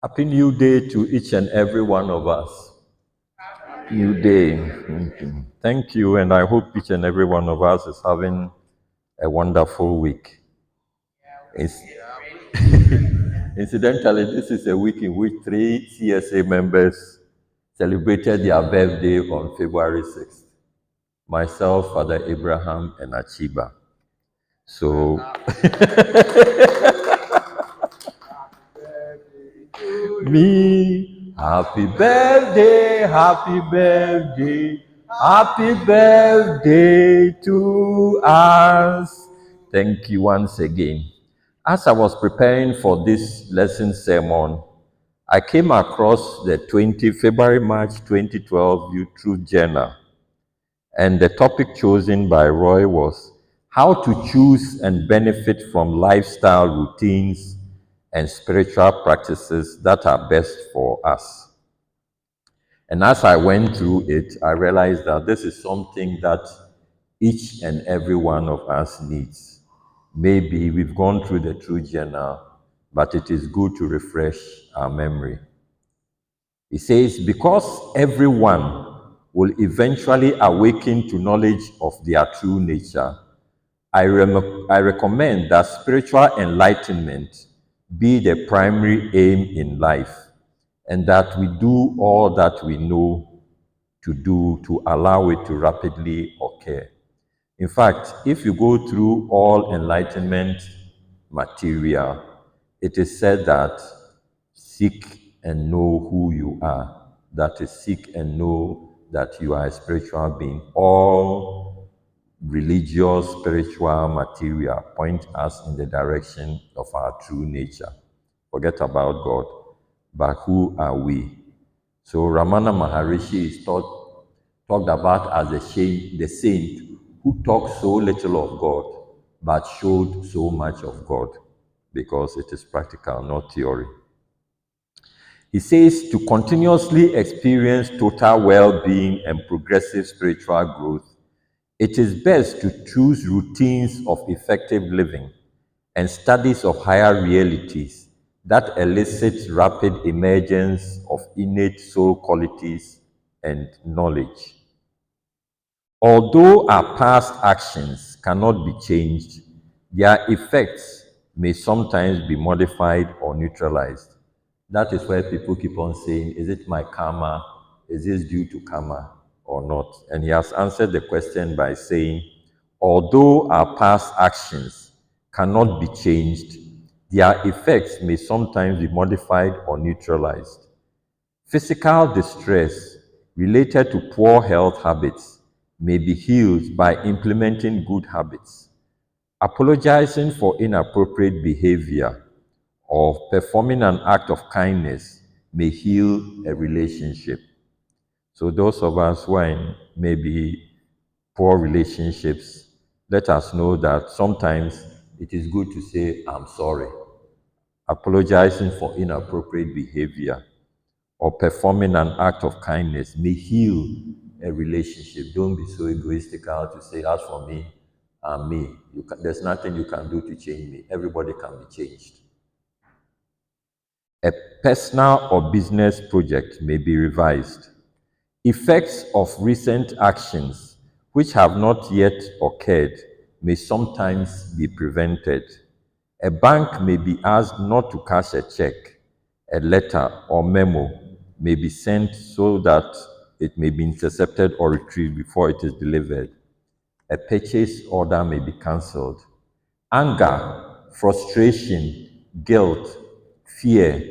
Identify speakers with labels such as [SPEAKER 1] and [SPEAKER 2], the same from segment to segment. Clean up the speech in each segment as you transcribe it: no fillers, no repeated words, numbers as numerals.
[SPEAKER 1] Happy New Day to each and every one of us. New Day. Thank you, and I hope each and every one of us is having a wonderful week. It's- Incidentally, this is a week in which three CSA members celebrated their birthday on February 6th. Myself, Father Abraham, and Achiba. So, me, happy birthday to us. Thank you once again. As I was preparing for this lesson sermon, I came across the February March 2012 Youth Truth Journal, and the topic chosen by Roy was how to choose and benefit from lifestyle routines and spiritual practices that are best for us. And as I went through it, I realized that this is something that each and every one of us needs. Maybe we've gone through the Truth Journal, but it is good to refresh our memory. It says, because everyone will eventually awaken to knowledge of their true nature, I recommend that spiritual enlightenment be the primary aim in life, and that we do all that we know to do to allow it to rapidly occur. In fact, if you go through all enlightenment material, it is said that seek and know who you are. That is, seek and know that you are a spiritual being. All religious, spiritual material point us in the direction of our true nature. Forget about God, but who are we? So Ramana Maharishi is talked about as the saint who talked so little of God, but showed so much of God, because it is practical, not theory. He says to continuously experience total well-being and progressive spiritual growth, it is best to choose routines of effective living and studies of higher realities that elicit rapid emergence of innate soul qualities and knowledge. Although our past actions cannot be changed, their effects may sometimes be modified or neutralized. That is why people keep on saying, is it my karma? Is this due to karma or not? And he has answered the question by saying, although our past actions cannot be changed, their effects may sometimes be modified or neutralized. Physical distress related to poor health habits may be healed by implementing good habits. Apologizing for inappropriate behavior or performing an act of kindness may heal a relationship. So those of us who are in maybe poor relationships, let us know that sometimes it is good to say, I'm sorry. Apologizing for inappropriate behavior or performing an act of kindness may heal a relationship. Don't be so egoistical to say, as for me, I'm me. There's nothing you can do to change me. Everybody can be changed. A personal or business project may be revised. Effects of recent actions which have not yet occurred may sometimes be prevented. A bank may be asked not to cash a check. A letter or memo may be sent so that it may be intercepted or retrieved before it is delivered. A purchase order may be cancelled. Anger, frustration, guilt, fear,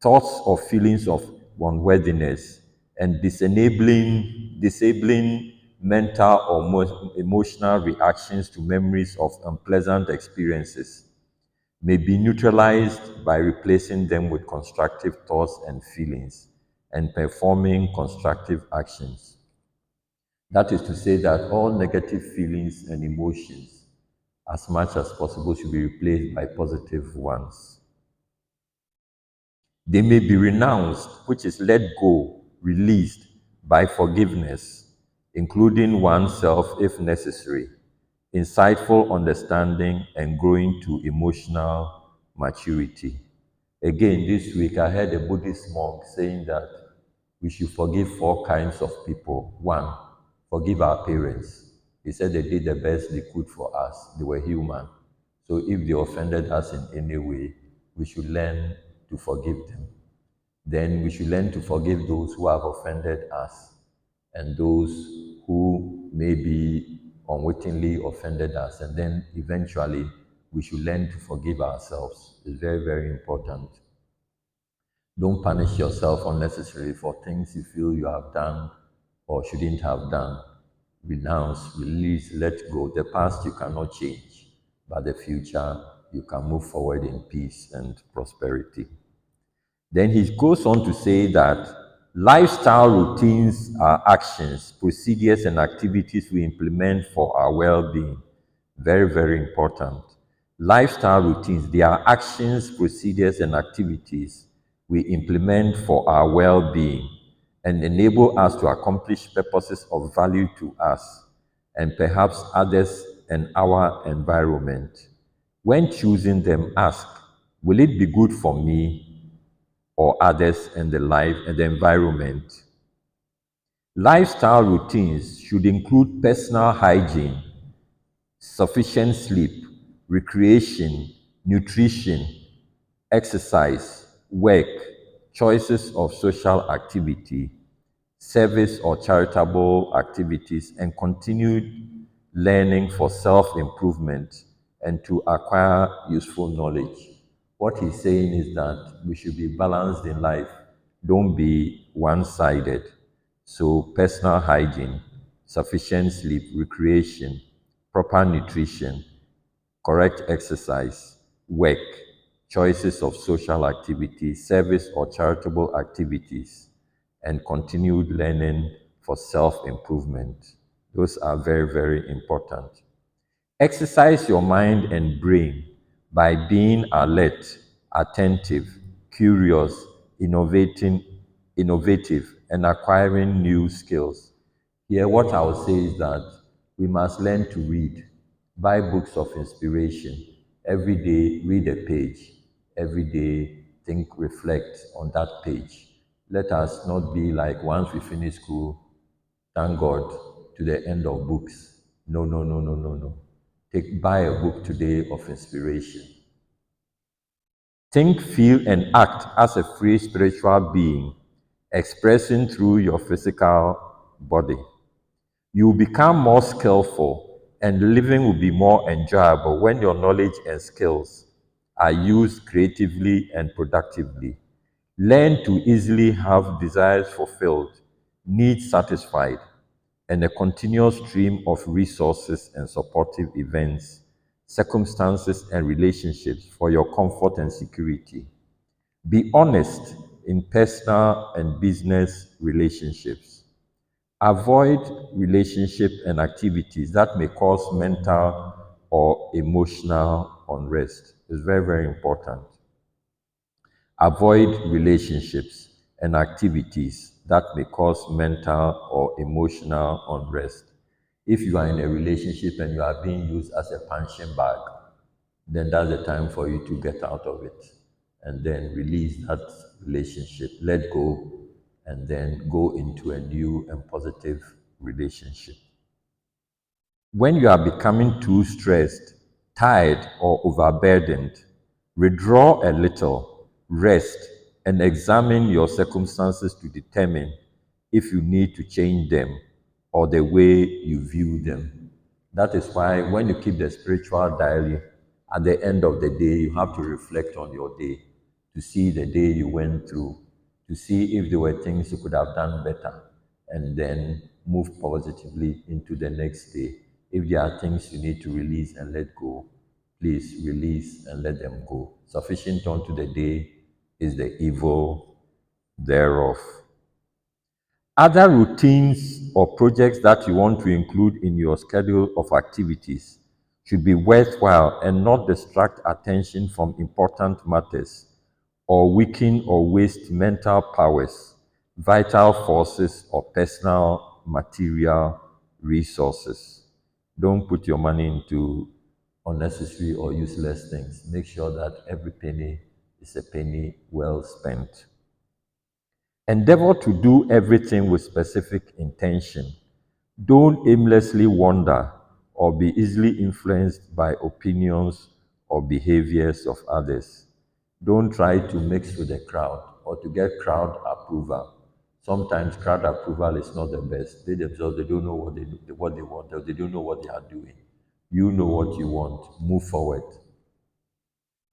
[SPEAKER 1] thoughts or feelings of unworthiness, and disabling mental or emotional reactions to memories of unpleasant experiences may be neutralized by replacing them with constructive thoughts and feelings and performing constructive actions. That is to say that all negative feelings and emotions, as much as possible, should be replaced by positive ones. They may be renounced, which is let go, released by forgiveness, including oneself if necessary, insightful understanding, and growing to emotional maturity. Again, this week I heard a Buddhist monk saying that we should forgive four kinds of people. One, forgive our parents. He said they did the best they could for us. They were human. So if they offended us in any way, we should learn to forgive them. Then we should learn to forgive those who have offended us and those who maybe unwittingly offended us. And then eventually we should learn to forgive ourselves. It's very, very important. Don't punish yourself unnecessarily for things you feel you have done or shouldn't have done. Renounce, release, let go. The past you cannot change, but the future you can move forward in peace and prosperity. Then he goes on to say that lifestyle routines are actions, procedures, and activities we implement for our well being. Very, very important. Lifestyle routines, they are actions, procedures, and activities we implement for our well being and enable us to accomplish purposes of value to us and perhaps others and our environment. When choosing them, ask, will it be good for me or others and the life and the environment? Lifestyle routines should include personal hygiene, sufficient sleep, recreation, nutrition, exercise, work, choices of social activity, service or charitable activities, and continued learning for self improvement and to acquire useful knowledge. What he's saying is that we should be balanced in life, don't be one sided. So, personal hygiene, sufficient sleep, recreation, proper nutrition, correct exercise, work, choices of social activities, service or charitable activities, and continued learning for self improvement. Those are very, very important. Exercise your mind and brain by being alert, attentive, curious, innovative, and acquiring new skills. Here, what I will say is that we must learn to read, buy books of inspiration. Every day, read a page. Every day, think, reflect on that page. Let us not be like once we finish school, thank God, to the end of books. No, no, no, no, no, no. Buy a book today of inspiration. Think, feel, and act as a free spiritual being, expressing through your physical body. You will become more skillful, and living will be more enjoyable when your knowledge and skills are used creatively and productively. Learn to easily have desires fulfilled, needs satisfied, and a continuous stream of resources and supportive events, circumstances, and relationships for your comfort and security. Be honest in personal and business relationships. Avoid relationship and activities that may cause mental or emotional unrest. It's very, very important. Avoid relationships and activities that may cause mental or emotional unrest. If you are in a relationship and you are being used as a punching bag, then that's the time for you to get out of it and then release that relationship, let go, and then go into a new and positive relationship. When you are becoming too stressed, tired, or overburdened, withdraw a little, rest, and examine your circumstances to determine if you need to change them or the way you view them. That is why when you keep the spiritual diary, at the end of the day, you have to reflect on your day to see the day you went through, to see if there were things you could have done better, and then move positively into the next day. If there are things you need to release and let go, please release and let them go. Sufficient unto the day is the evil thereof. Other routines or projects that you want to include in your schedule of activities should be worthwhile and not distract attention from important matters or weaken or waste mental powers, vital forces, or personal material resources. Don't put your money into unnecessary or useless things. Make sure that every penny is a penny well spent. Endeavor to do everything with specific intention. Don't aimlessly wander or be easily influenced by opinions or behaviors of others. Don't try to mix with the crowd or to get crowd approval. Sometimes crowd approval is not the best. They themselves, they don't know what they want, or they don't know what they are doing. You know what you want. Move forward.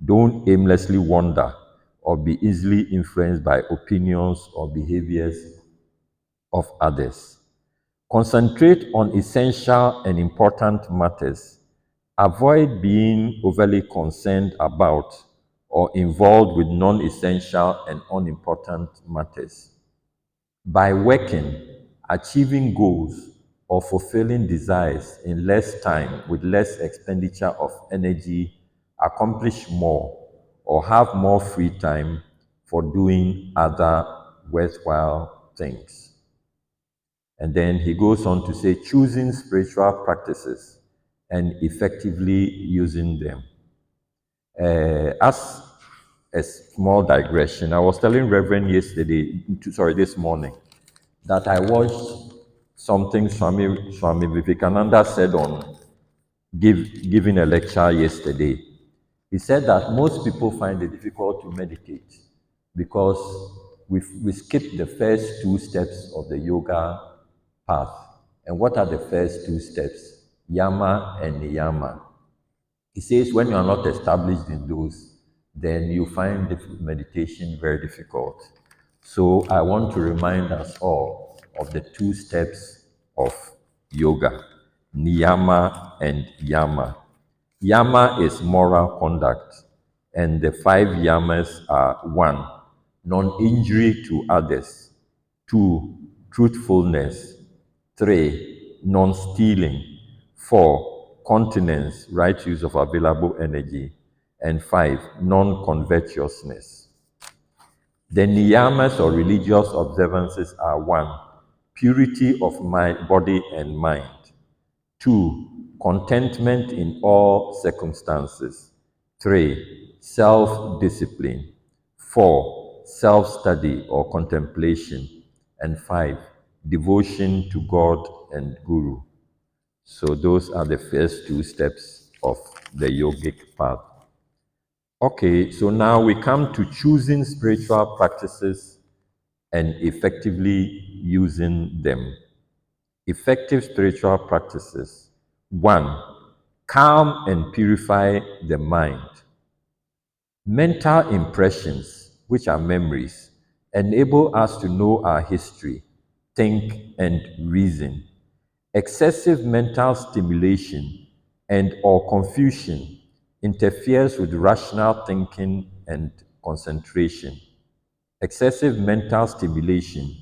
[SPEAKER 1] Don't aimlessly wander or be easily influenced by opinions or behaviors of others. Concentrate on essential and important matters. Avoid being overly concerned about or involved with non essential and unimportant matters. By working, achieving goals, or fulfilling desires in less time with less expenditure of energy, accomplish more or have more free time for doing other worthwhile things. And then he goes on to say, choosing spiritual practices and effectively using them. As a small digression, I was telling Reverend this morning, that I watched something Swami Vivekananda said on giving a lecture yesterday. He said that most people find it difficult to meditate because we skip the first two steps of the yoga path. And what are the first two steps? Yama and Niyama. He says when you are not established in those, then you find the meditation very difficult. So I want to remind us all of the two steps of yoga, niyama and yama. Yama is moral conduct, and the five yamas are: one, non-injury to others; two, truthfulness; three, non-stealing; four, continence, right use of available energy; and five, non-covetousness. The niyamas or religious observances are: one, purity of mind, body and mind; two, contentment in all circumstances; three, self-discipline; four, self-study or contemplation; and five, devotion to God and Guru. So those are the first two steps of the yogic path. Okay, so now we come to choosing spiritual practices and effectively using them. Effective spiritual practices. One, calm and purify the mind. Mental impressions, which are memories, enable us to know our history, think, and reason. Excessive mental stimulation and or confusion interferes with rational thinking and concentration. Excessive mental stimulation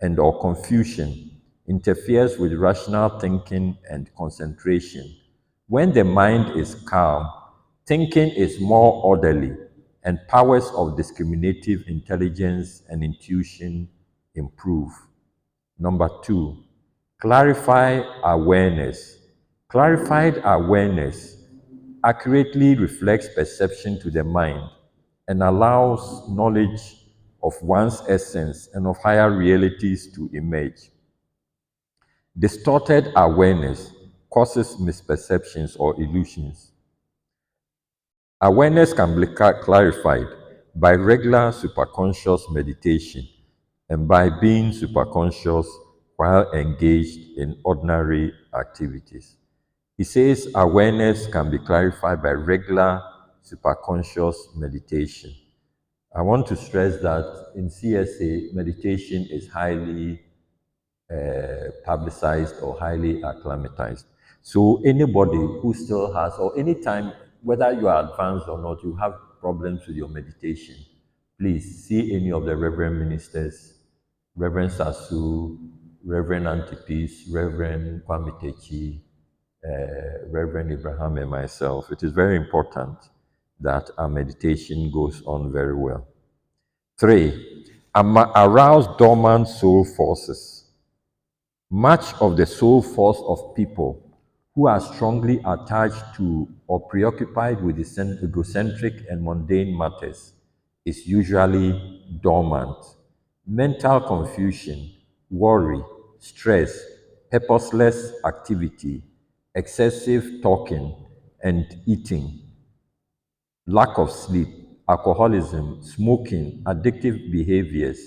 [SPEAKER 1] and or confusion interferes with rational thinking and concentration. When the mind is calm, thinking is more orderly and powers of discriminative intelligence and intuition improve. Number two, clarify awareness. Clarified awareness accurately reflects perception to the mind and allows knowledge of one's essence and of higher realities to emerge. Distorted awareness causes misperceptions or illusions. Awareness can be clarified by regular superconscious meditation and by being superconscious while engaged in ordinary activities. He says awareness can be clarified by regular superconscious meditation. I want to stress that in CSA, meditation is highly publicized or highly acclimatized. So anybody who still has, or anytime, whether you are advanced or not, you have problems with your meditation, please see any of the reverend ministers, Reverend Sasu, Reverend Antipis, Reverend Kwamitechi, Reverend Abraham, and myself. It is very important that our meditation goes on very well. Three, arouse dormant soul forces. Much of the soul force of people who are strongly attached to or preoccupied with egocentric and mundane matters is usually dormant. Mental confusion, worry, stress, purposeless activity, excessive talking and eating, lack of sleep, alcoholism, smoking, addictive behaviors,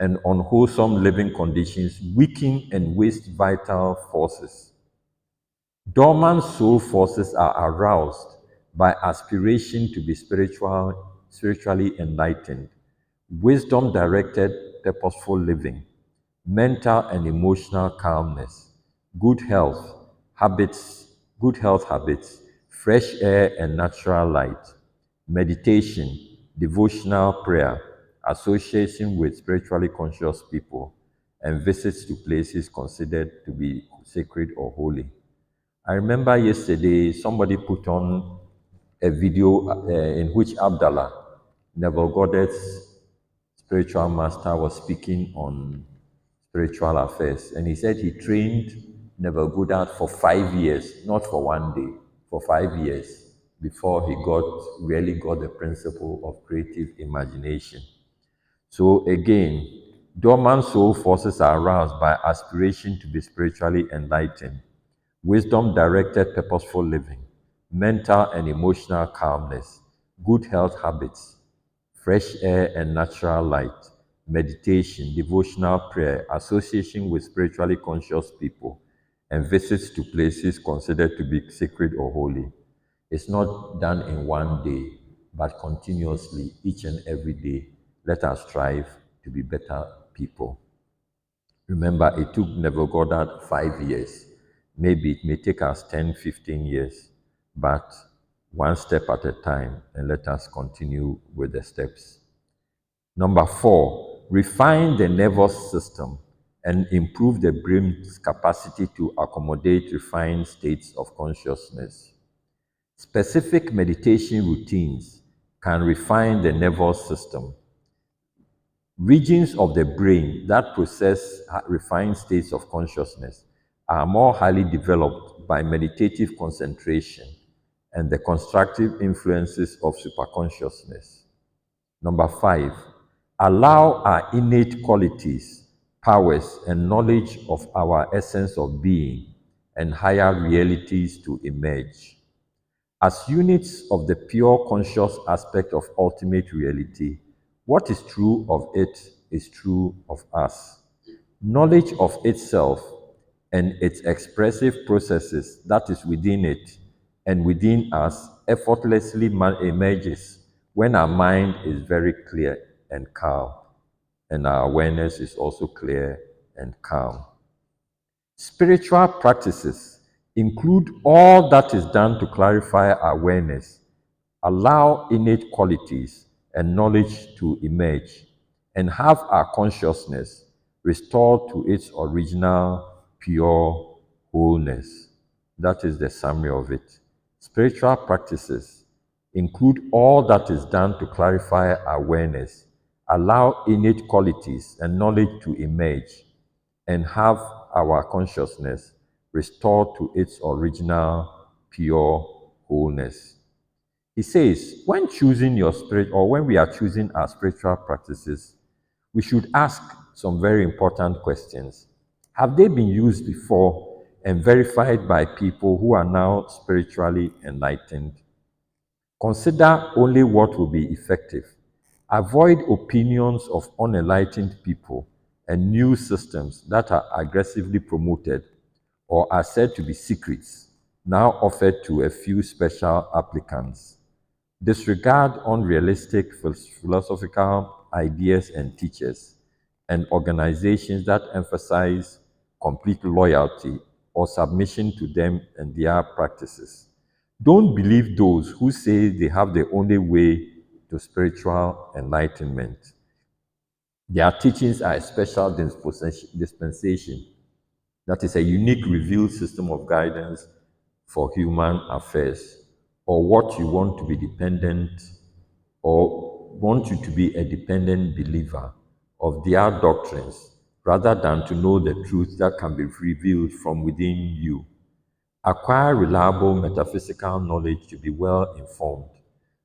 [SPEAKER 1] and unwholesome living conditions weaken and waste vital forces. Dormant soul forces are aroused by aspiration to be spiritually enlightened, wisdom directed, purposeful living, mental and emotional calmness, good health, good health habits, fresh air and natural light, meditation, devotional prayer, association with spiritually conscious people, and visits to places considered to be sacred or holy. I remember yesterday somebody put on a video in which Abdallah, Neville Goddard's spiritual master, was speaking on spiritual affairs. And he said he trained Neville Goddard for 5 years, not for one day, for 5 years before he really got the principle of creative imagination. So again, dormant soul forces are aroused by aspiration to be spiritually enlightened, wisdom directed purposeful living, mental and emotional calmness, good health habits, fresh air and natural light, meditation, devotional prayer, association with spiritually conscious people, and visits to places considered to be sacred or holy. It's not done in one day, but continuously, each and every day. Let us strive to be better people. Remember, it took Neville Goddard 5 years. Maybe it may take us 10, 15 years, but one step at a time, and let us continue with the steps. Number four, refine the nervous system and improve the brain's capacity to accommodate refined states of consciousness. Specific meditation routines can refine the nervous system. Regions of the brain that process refined states of consciousness are more highly developed by meditative concentration and the constructive influences of superconsciousness. Number five, allow our innate qualities, powers, and knowledge of our essence of being and higher realities to emerge. As units of the pure conscious aspect of ultimate reality, what is true of it is true of us. Knowledge of itself and its expressive processes that is within it and within us effortlessly emerges when our mind is very clear and calm, and our awareness is also clear and calm. Spiritual practices include all that is done to clarify awareness, allow innate qualities and knowledge to emerge, and have our consciousness restored to its original pure wholeness. That is the summary of it. Spiritual practices include all that is done to clarify awareness, allow innate qualities and knowledge to emerge, and have our consciousness restored to its original pure wholeness. He says, when choosing your spirit or when we are choosing our spiritual practices, we should ask some very important questions. Have they been used before and verified by people who are now spiritually enlightened? Consider only what will be effective. Avoid opinions of unenlightened people and new systems that are aggressively promoted or are said to be secrets, now offered to a few special applicants. Disregard unrealistic philosophical ideas and teachers and organizations that emphasize complete loyalty or submission to them and their practices. Don't believe those who say they have the only way to spiritual enlightenment. Their teachings are a special dispensation that is a unique revealed system of guidance for human affairs, or what you want to be dependent, or want you to be a dependent believer of their doctrines, rather than to know the truth that can be revealed from within you. Acquire reliable metaphysical knowledge to be well informed.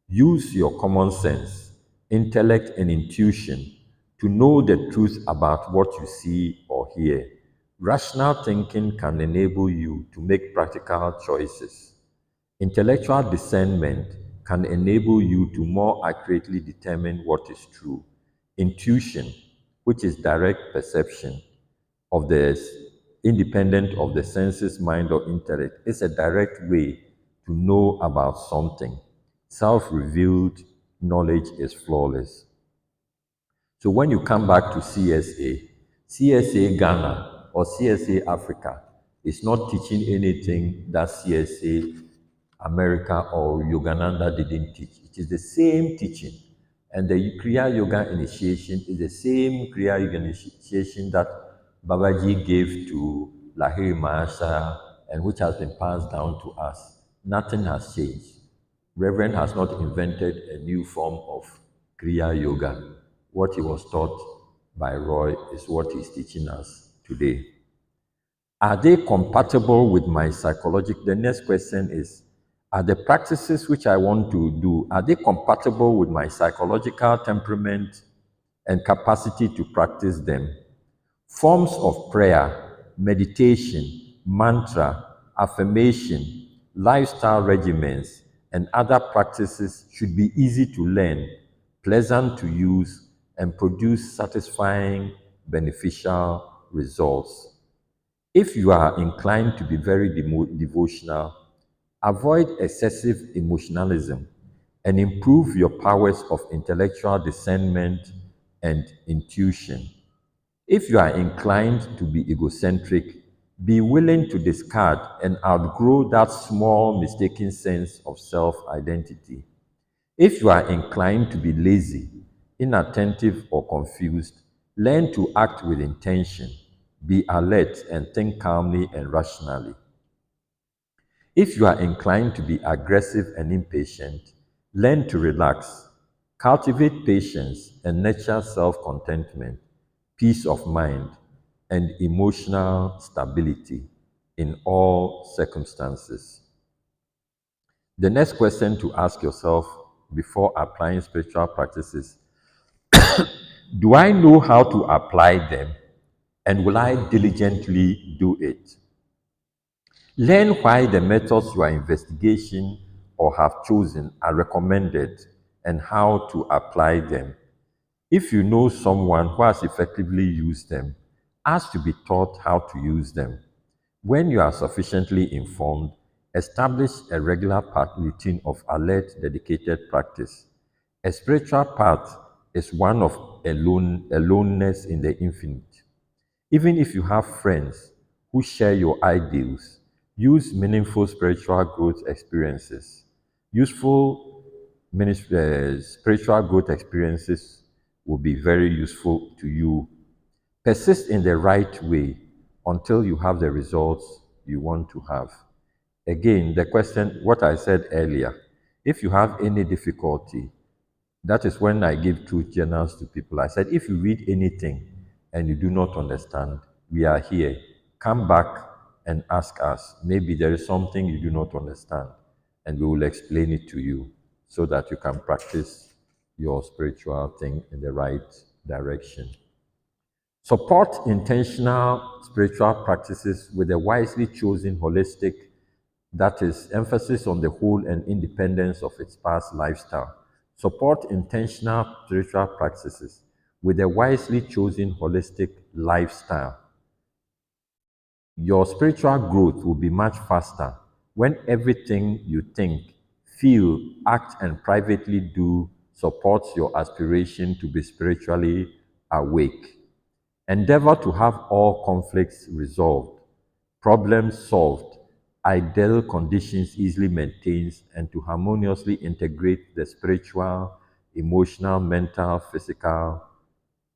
[SPEAKER 1] Use your common sense intellect, and intuition to know the truth about what you see or hear. Rational thinking can enable you to make practical choices. Intellectual discernment can enable you to more accurately determine what is true. Intuition, which is direct perception of the independent of the senses, mind, or intellect, is a direct way to know about something. Self-revealed knowledge is flawless. So when you come back to CSA Ghana or CSA Africa is not teaching anything that CSA America or Yogananda didn't teach. It is the same teaching. And the Kriya Yoga initiation is the same Kriya Yoga initiation that Babaji gave to Lahiri Mahasaya and which has been passed down to us. Nothing has changed. Reverend has not invented a new form of Kriya Yoga. What he was taught by Roy is what he's teaching us today. Are they compatible with my psychological? The next question is, are the practices which I want to do, are they compatible with my psychological temperament and capacity to practice them? Forms of prayer, meditation, mantra, affirmation, lifestyle regimens, and other practices should be easy to learn, pleasant to use, and produce satisfying, beneficial results. If you are inclined to be very devotional, avoid excessive emotionalism and improve your powers of intellectual discernment and intuition. If you are inclined to be egocentric, be willing to discard and outgrow that small mistaken sense of self identity. If you are inclined to be lazy, inattentive, or confused, learn to act with intention. Be alert and think calmly and rationally. If you are inclined to be aggressive and impatient, learn to relax. Cultivate patience and nurture self contentment, peace of mind, and emotional stability in all circumstances. The next question to ask yourself before applying spiritual practices: do I know how to apply them, and will I diligently do it? Learn why the methods you are investigating or have chosen are recommended and how to apply them. If you know someone who has effectively used them, ask to be taught how to use them. When you are sufficiently informed, establish a regular routine of alert, dedicated practice. A spiritual path is one of aloneness in the infinite. Even if you have friends who share your ideals, use meaningful spiritual growth experiences. Useful spiritual growth experiences will be very useful to you. Persist in the right way until you have the results you want to have. Again, the question, what I said earlier, if you have any difficulty, that is when I give truth journals to people. I said, if you read anything and you do not understand, we are here. Come back and ask us. Maybe there is something you do not understand, and we will explain it to you so that you can practice your spiritual thing in the right direction. Support intentional spiritual practices with a wisely chosen holistic, that is, emphasis on the whole and independence of its past lifestyle. Support intentional spiritual practices with a wisely chosen holistic lifestyle. Your spiritual growth will be much faster when everything you think, feel, act, and privately do supports your aspiration to be spiritually awake. Endeavor to have all conflicts resolved, problems solved, ideal conditions easily maintained, and to harmoniously integrate the spiritual, emotional, mental, physical,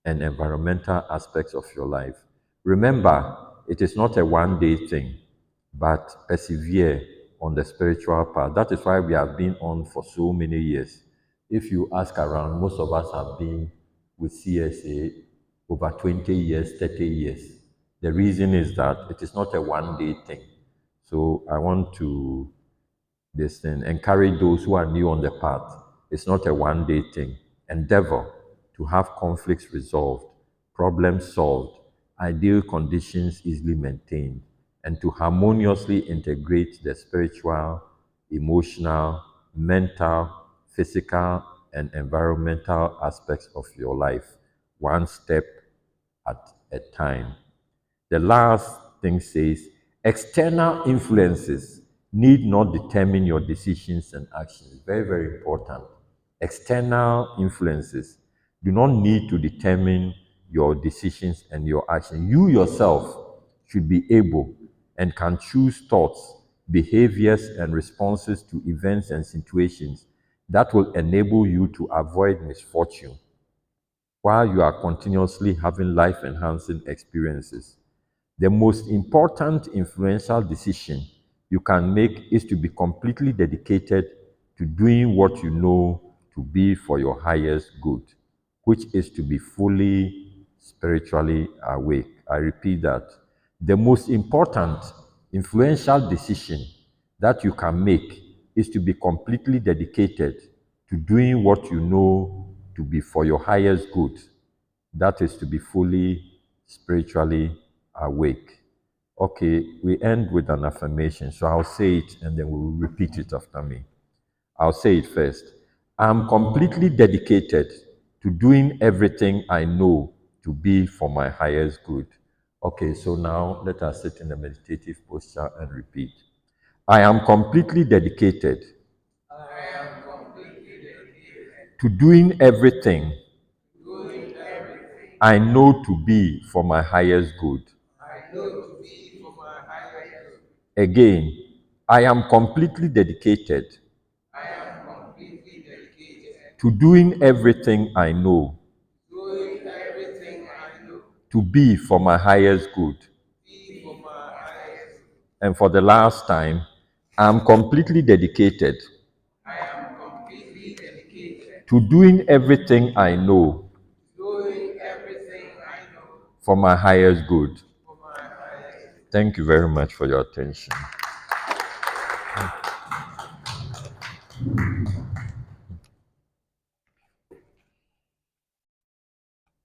[SPEAKER 1] and environmental aspects of your life. Remember, it is not a one-day thing, but persevere on the spiritual path. That is why we have been on for so many years. If you ask around, most of us have been with CSA over 20 years, 30 years. The reason is that it is not a one-day thing. So I want to encourage those who are new on the path. It's not a one-day thing. endeavor to have conflicts resolved, problems solved, ideal conditions easily maintained, and to harmoniously integrate the spiritual, emotional, mental, physical, and environmental aspects of your life, one step at a time. The last thing says, external influences need not determine your decisions and actions. Very, very important. External influences do not need to determine your decisions and your actions. You yourself should be able and can choose thoughts, behaviors, and responses to events and situations that will enable you to avoid misfortune while you are continuously having life enhancing experiences. The most important influential decision you can make is to be completely dedicated to doing what you know to be for your highest good, which is to be fully spiritually awake. I repeat that. The most important influential decision that you can make is to be completely dedicated to doing what you know to be for your highest good, that is to be fully spiritually awake. Okay, we end with an affirmation. So I'll say it and then we'll repeat it after me. I'll say it first. I'm completely dedicated to doing everything I know to be for my highest good. Okay, so now let us sit in a meditative posture and repeat. I am completely dedicated to doing everything I know to be for my highest good. Again, I am completely dedicated to doing everything I know to be for my highest good. And for the last time, I am completely dedicated to doing everything I know for my highest good. Thank you very much for your attention.